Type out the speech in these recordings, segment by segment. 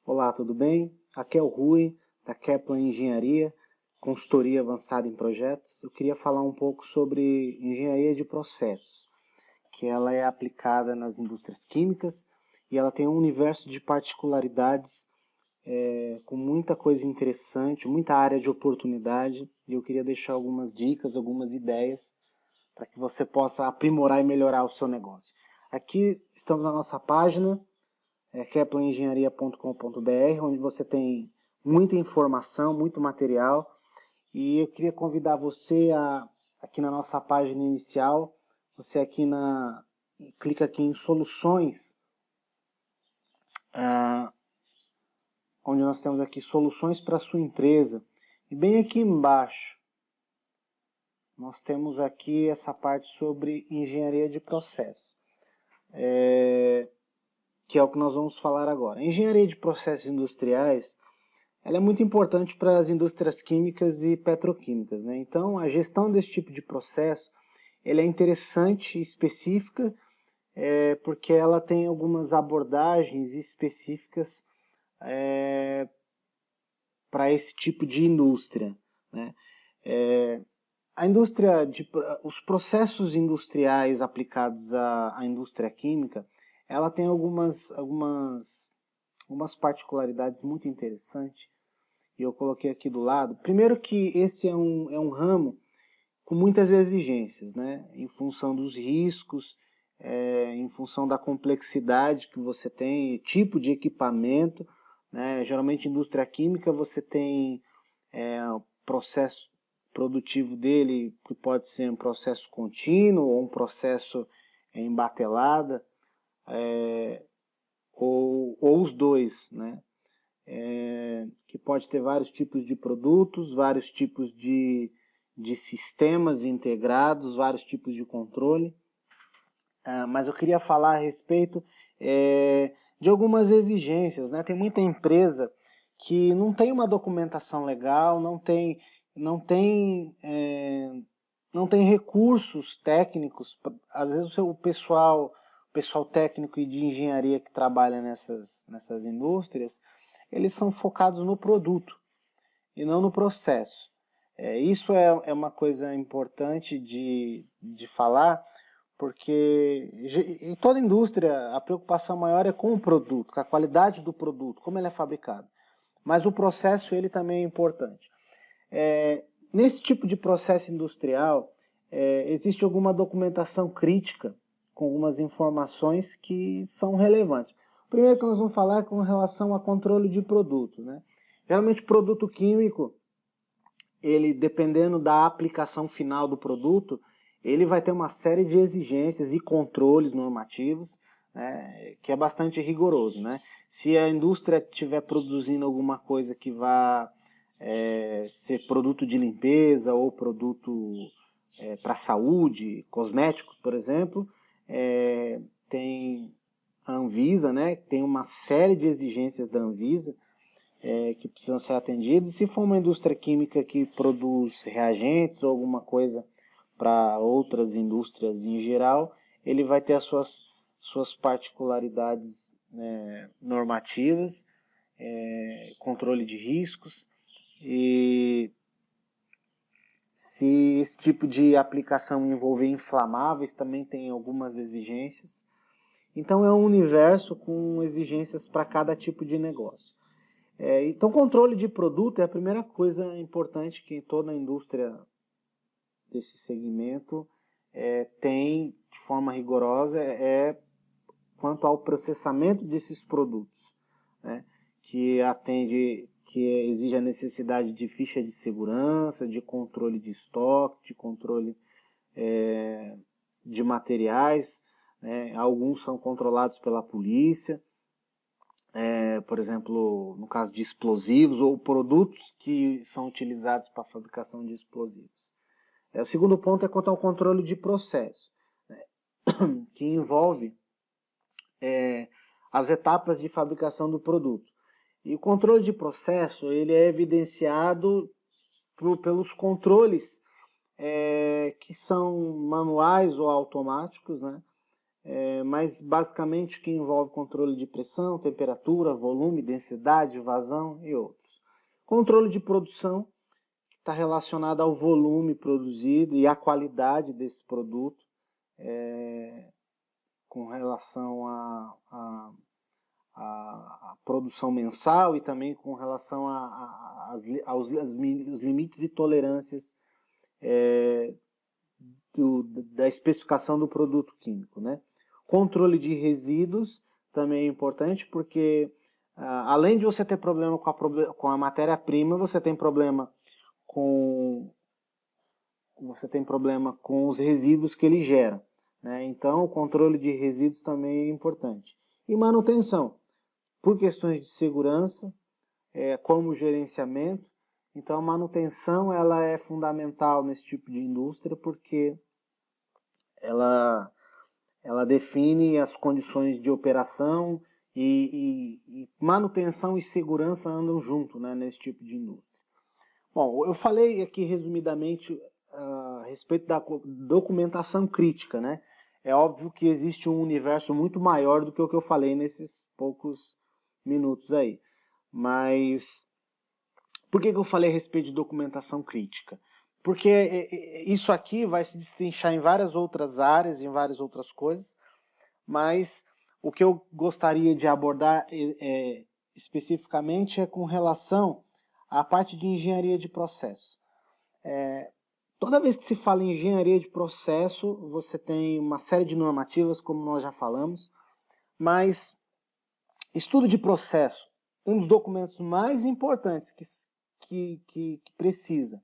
Olá, tudo bem? Aqui é o Rui, da Kaplan Engenharia, consultoria avançada em projetos. Eu queria falar um pouco sobre engenharia de processos, que ela é aplicada nas indústrias químicas e ela tem um universo de particularidades com muita coisa interessante, muita área de oportunidade, e eu queria deixar algumas dicas, algumas ideias para que você possa aprimorar e melhorar o seu negócio. Aqui estamos na nossa página, kaplanengenharia.com.br, onde você tem muita informação, muito material, e eu queria convidar você aqui na nossa página inicial, você aqui clica aqui em soluções, onde nós temos aqui soluções para a sua empresa, e bem aqui embaixo nós temos aqui essa parte sobre engenharia de processo, que é o que nós vamos falar agora. A engenharia de processos industriais, ela é muito importante para as indústrias químicas e petroquímicas, né? Então, a gestão desse tipo de processo, ela é interessante e específica, porque ela tem algumas abordagens específicas para esse tipo de indústria, né? Os processos industriais aplicados à indústria química, ela tem algumas particularidades muito interessantes, e eu coloquei aqui do lado. Primeiro que esse é um ramo com muitas exigências, né? Em função dos riscos, em função da complexidade que você tem, tipo de equipamento, né? Geralmente indústria química você tem o processo produtivo dele, que pode ser um processo contínuo ou um processo em batelada, ou os dois, né? Que pode ter vários tipos de produtos, vários tipos de sistemas integrados, vários tipos de controle. Mas eu queria falar a respeito de algumas exigências, né? Tem muita empresa que não tem uma documentação legal, não tem recursos técnicos. Às vezes o pessoal técnico e de engenharia que trabalha nessas indústrias, eles são focados no produto e não no processo. Isso é uma coisa importante de falar, porque em toda indústria a preocupação maior é com o produto, com a qualidade do produto, como ele é fabricado. Mas o processo ele também é importante. Nesse tipo de processo industrial, existe alguma documentação crítica com algumas informações que são relevantes. O primeiro que nós vamos falar é com relação a controle de produto, né? Geralmente produto químico, ele dependendo da aplicação final do produto, ele vai ter uma série de exigências e controles normativos, né, que é bastante rigoroso, né? Se a indústria estiver produzindo alguma coisa que vá ser produto de limpeza ou produto para saúde, cosméticos, por exemplo, tem a Anvisa, né? Tem uma série de exigências da Anvisa que precisam ser atendidos. E se for uma indústria química que produz reagentes ou alguma coisa para outras indústrias em geral, ele vai ter as suas particularidades normativas, controle de riscos, e se esse tipo de aplicação envolver inflamáveis, também tem algumas exigências. Então é um universo com exigências para cada tipo de negócio. Então, controle de produto é a primeira coisa importante que toda a indústria desse segmento tem de forma rigorosa, quanto ao processamento desses produtos, né, que exige a necessidade de ficha de segurança, de controle de estoque, de controle de materiais, né, alguns são controlados pela polícia. Por exemplo, no caso de explosivos ou produtos que são utilizados para a fabricação de explosivos. O segundo ponto é quanto ao controle de processo, né, que envolve as etapas de fabricação do produto. E o controle de processo ele é evidenciado pelos controles que são manuais ou automáticos, né, mas basicamente que envolve controle de pressão, temperatura, volume, densidade, vazão e outros. Controle de produção, que está relacionado ao volume produzido e à qualidade desse produto, com relação à produção mensal e também com relação aos limites e tolerâncias da especificação do produto químico, né? Controle de resíduos também é importante, porque além de você ter problema com a matéria-prima, você tem problema com os resíduos que ele gera, né? Então o controle de resíduos também é importante. E manutenção, por questões de segurança, como gerenciamento. Então a manutenção ela é fundamental nesse tipo de indústria, porque ela define as condições de operação e manutenção e segurança andam junto, né, nesse tipo de indústria. Bom, eu falei aqui resumidamente a respeito da documentação crítica, né? É óbvio que existe um universo muito maior do que o que eu falei nesses poucos minutos aí. Mas por que eu falei a respeito de documentação crítica? Porque isso aqui vai se destrinchar em várias outras áreas, em várias outras coisas, mas o que eu gostaria de abordar especificamente é com relação à parte de engenharia de processo. Toda vez que se fala em engenharia de processo, você tem uma série de normativas, como nós já falamos, mas estudo de processo, um dos documentos mais importantes que precisa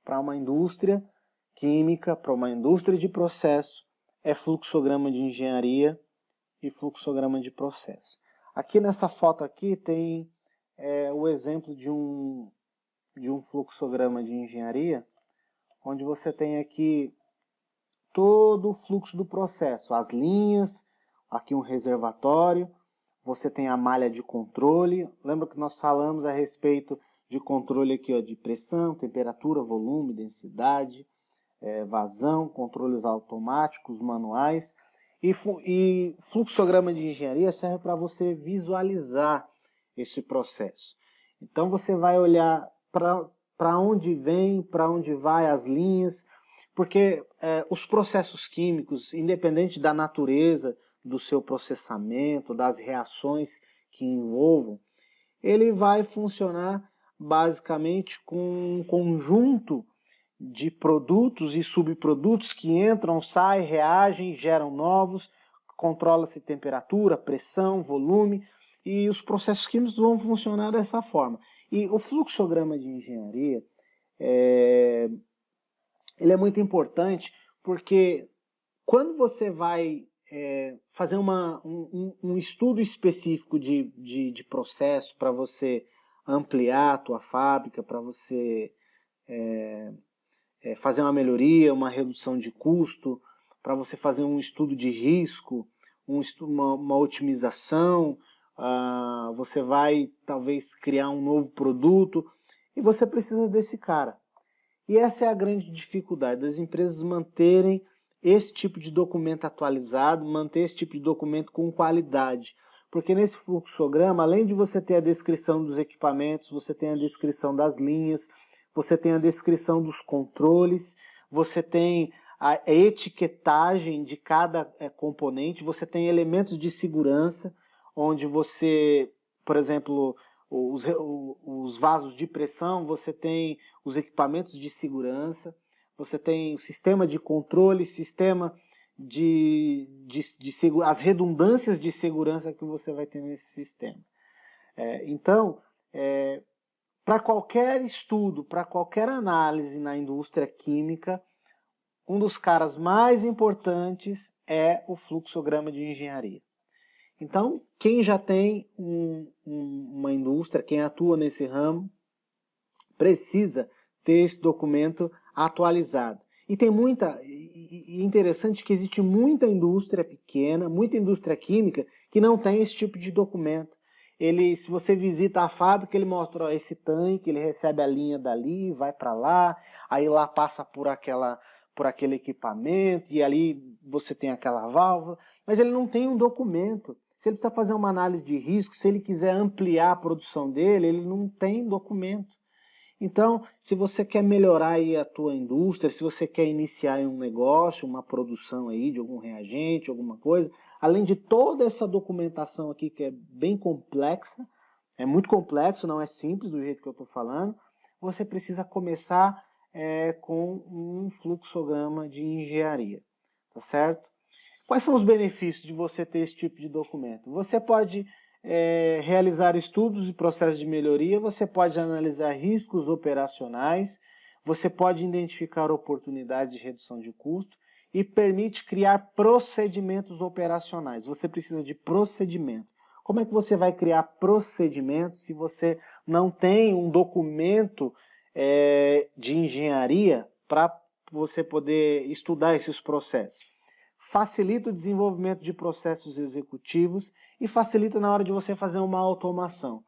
para uma indústria química, para uma indústria de processo, é fluxograma de engenharia e fluxograma de processo. Aqui nessa foto aqui tem o exemplo de um fluxograma de engenharia, onde você tem aqui todo o fluxo do processo, as linhas, aqui um reservatório, você tem a malha de controle. Lembra que nós falamos a respeito de controle aqui, ó, de pressão, temperatura, volume, densidade, vazão, controles automáticos, manuais. E fluxograma de engenharia serve para você visualizar esse processo. Então você vai olhar para onde vem, para onde vai as linhas, porque os processos químicos, independente da natureza do seu processamento, das reações que envolvam, ele vai funcionar basicamente com um conjunto de produtos e subprodutos que entram, saem, reagem, geram novos, controla-se temperatura, pressão, volume, e os processos químicos vão funcionar dessa forma. E o fluxograma de engenharia, ele é muito importante porque quando você vai fazer um estudo específico de processo para você ampliar a tua fábrica, para você fazer uma melhoria, uma redução de custo, para você fazer um estudo de risco, uma otimização, você vai talvez criar um novo produto e você precisa desse cara. E essa é a grande dificuldade das empresas manterem esse tipo de documento atualizado, manter esse tipo de documento com qualidade. Porque nesse fluxograma, além de você ter a descrição dos equipamentos, você tem a descrição das linhas, você tem a descrição dos controles, você tem a etiquetagem de cada componente, você tem elementos de segurança, onde você, por exemplo, os vasos de pressão, você tem os equipamentos de segurança, você tem o sistema de controle, sistema as redundâncias de segurança que você vai ter nesse sistema. Então, para qualquer estudo, para qualquer análise na indústria química, um dos caras mais importantes é o fluxograma de engenharia. Então, quem já tem uma indústria, quem atua nesse ramo, precisa ter esse documento atualizado. E tem interessante que existe muita indústria pequena, muita indústria química que não tem esse tipo de documento. Se você visita a fábrica, ele mostra, ó, esse tanque, ele recebe a linha dali, vai para lá, aí lá passa por aquele equipamento, e ali você tem aquela válvula, mas ele não tem um documento. Se ele precisa fazer uma análise de risco, se ele quiser ampliar a produção dele, ele não tem documento. Então, se você quer melhorar aí a tua indústria, se você quer iniciar um negócio, uma produção aí de algum reagente, alguma coisa, além de toda essa documentação aqui que é bem complexa, é muito complexo, não é simples do jeito que eu estou falando, você precisa começar com um fluxograma de engenharia, tá certo? Quais são os benefícios de você ter esse tipo de documento? Você pode realizar estudos e processos de melhoria, você pode analisar riscos operacionais, você pode identificar oportunidades de redução de custo e permite criar procedimentos operacionais. Você precisa de procedimento. Como é que você vai criar procedimentos se você não tem um documento de engenharia para você poder estudar esses processos? Facilita o desenvolvimento de processos executivos e facilita na hora de você fazer uma automação.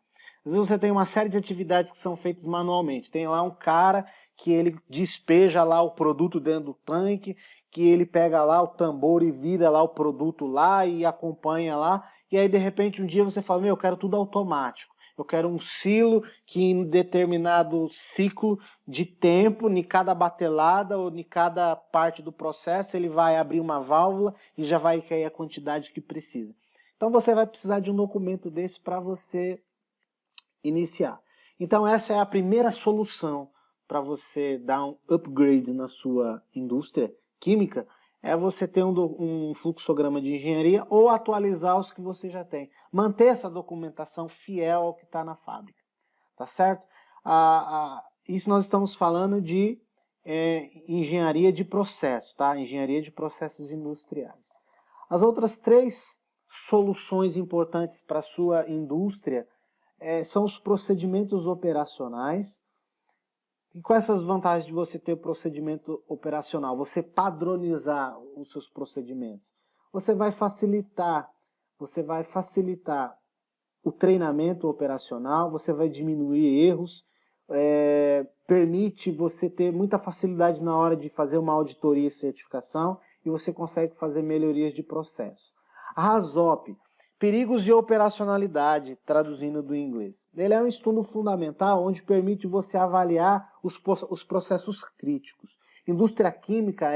Às vezes você tem uma série de atividades que são feitas manualmente. Tem lá um cara que ele despeja lá o produto dentro do tanque, que ele pega lá o tambor e vira lá o produto lá e acompanha lá. E aí de repente um dia você fala, eu quero tudo automático. Eu quero um silo que em determinado ciclo de tempo, em cada batelada ou em cada parte do processo, ele vai abrir uma válvula e já vai cair a quantidade que precisa. Então você vai precisar de um documento desse para você iniciar. Então essa é a primeira solução para você dar um upgrade na sua indústria química, é você ter um fluxograma de engenharia ou atualizar os que você já tem. Manter essa documentação fiel ao que está na fábrica. Tá certo? Isso nós estamos falando de engenharia de processo, tá? Engenharia de processos industriais. As outras 3 soluções importantes para a sua indústria são os procedimentos operacionais. E quais são as vantagens de você ter procedimento operacional? Você padronizar os seus procedimentos. Você vai facilitar o treinamento operacional, você vai diminuir erros, permite você ter muita facilidade na hora de fazer uma auditoria e certificação e você consegue fazer melhorias de processo. A RASOP, perigos de operacionalidade, traduzindo do inglês. Ele é um estudo fundamental onde permite você avaliar os processos críticos. Indústria química,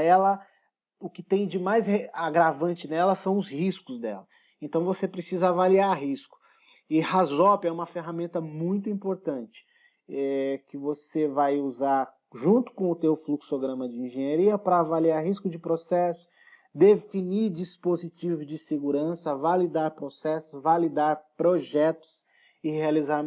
o que tem de mais agravante nela são os riscos dela. Então você precisa avaliar risco. E RASOP é uma ferramenta muito importante que você vai usar junto com o teu fluxograma de engenharia para avaliar risco de processo, definir dispositivos de segurança, validar processos, validar projetos e realizar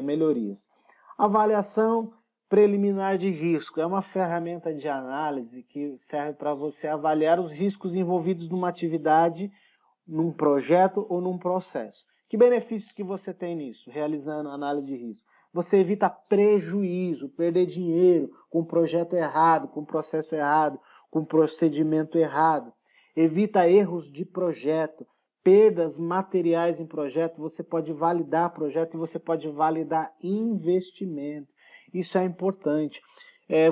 melhorias. Avaliação preliminar de risco é uma ferramenta de análise que serve para você avaliar os riscos envolvidos numa atividade, num projeto ou num processo. Que benefícios que você tem nisso, realizando análise de risco? Você evita prejuízo, perder dinheiro com projeto errado, com processo errado, com procedimento errado. Evita erros de projeto, perdas materiais em projeto, você pode validar projeto e você pode validar investimento. Isso é importante.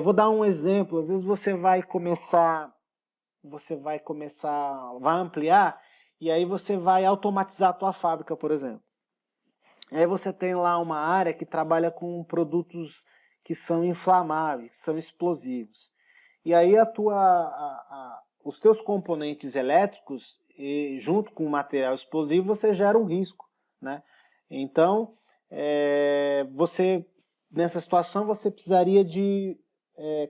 Vou dar um exemplo, às vezes você vai ampliar e aí você vai automatizar a tua fábrica, por exemplo. Aí você tem lá uma área que trabalha com produtos que são inflamáveis, que são explosivos. E aí os teus componentes elétricos, junto com o material explosivo, você gera um risco, né? Então, nessa situação, você precisaria de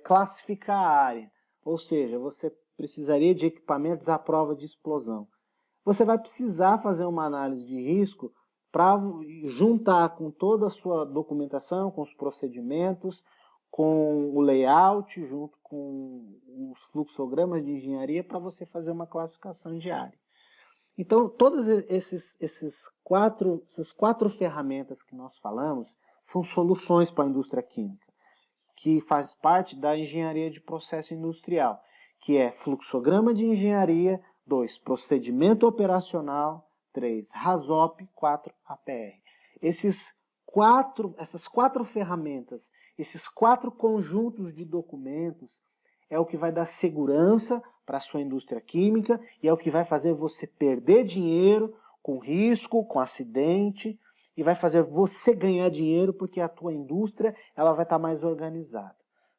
classificar a área. Ou seja, você precisaria de equipamentos à prova de explosão. Você vai precisar fazer uma análise de risco para juntar com toda a sua documentação, com os procedimentos, com o layout, junto com os fluxogramas de engenharia, para você fazer uma classificação de área. Então, todas essas quatro ferramentas que nós falamos são soluções para a indústria química, que faz parte da engenharia de processo industrial, que é fluxograma de engenharia, 2, procedimento operacional, 3, RASOP, 4, APR. Essas quatro ferramentas, esses 4 conjuntos de documentos, é o que vai dar segurança para a sua indústria química e é o que vai fazer você perder dinheiro com risco, com acidente, e vai fazer você ganhar dinheiro porque a tua indústria ela vai estar mais organizada.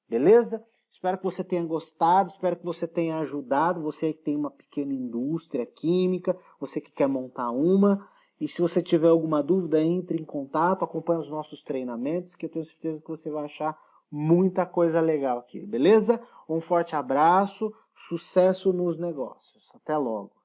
Beleza? Espero que você tenha gostado, espero que você tenha ajudado, você que tem uma pequena indústria química, você que quer montar uma. E se você tiver alguma dúvida, entre em contato, acompanhe os nossos treinamentos, que eu tenho certeza que você vai achar muita coisa legal aqui, beleza? Um forte abraço, sucesso nos negócios. Até logo.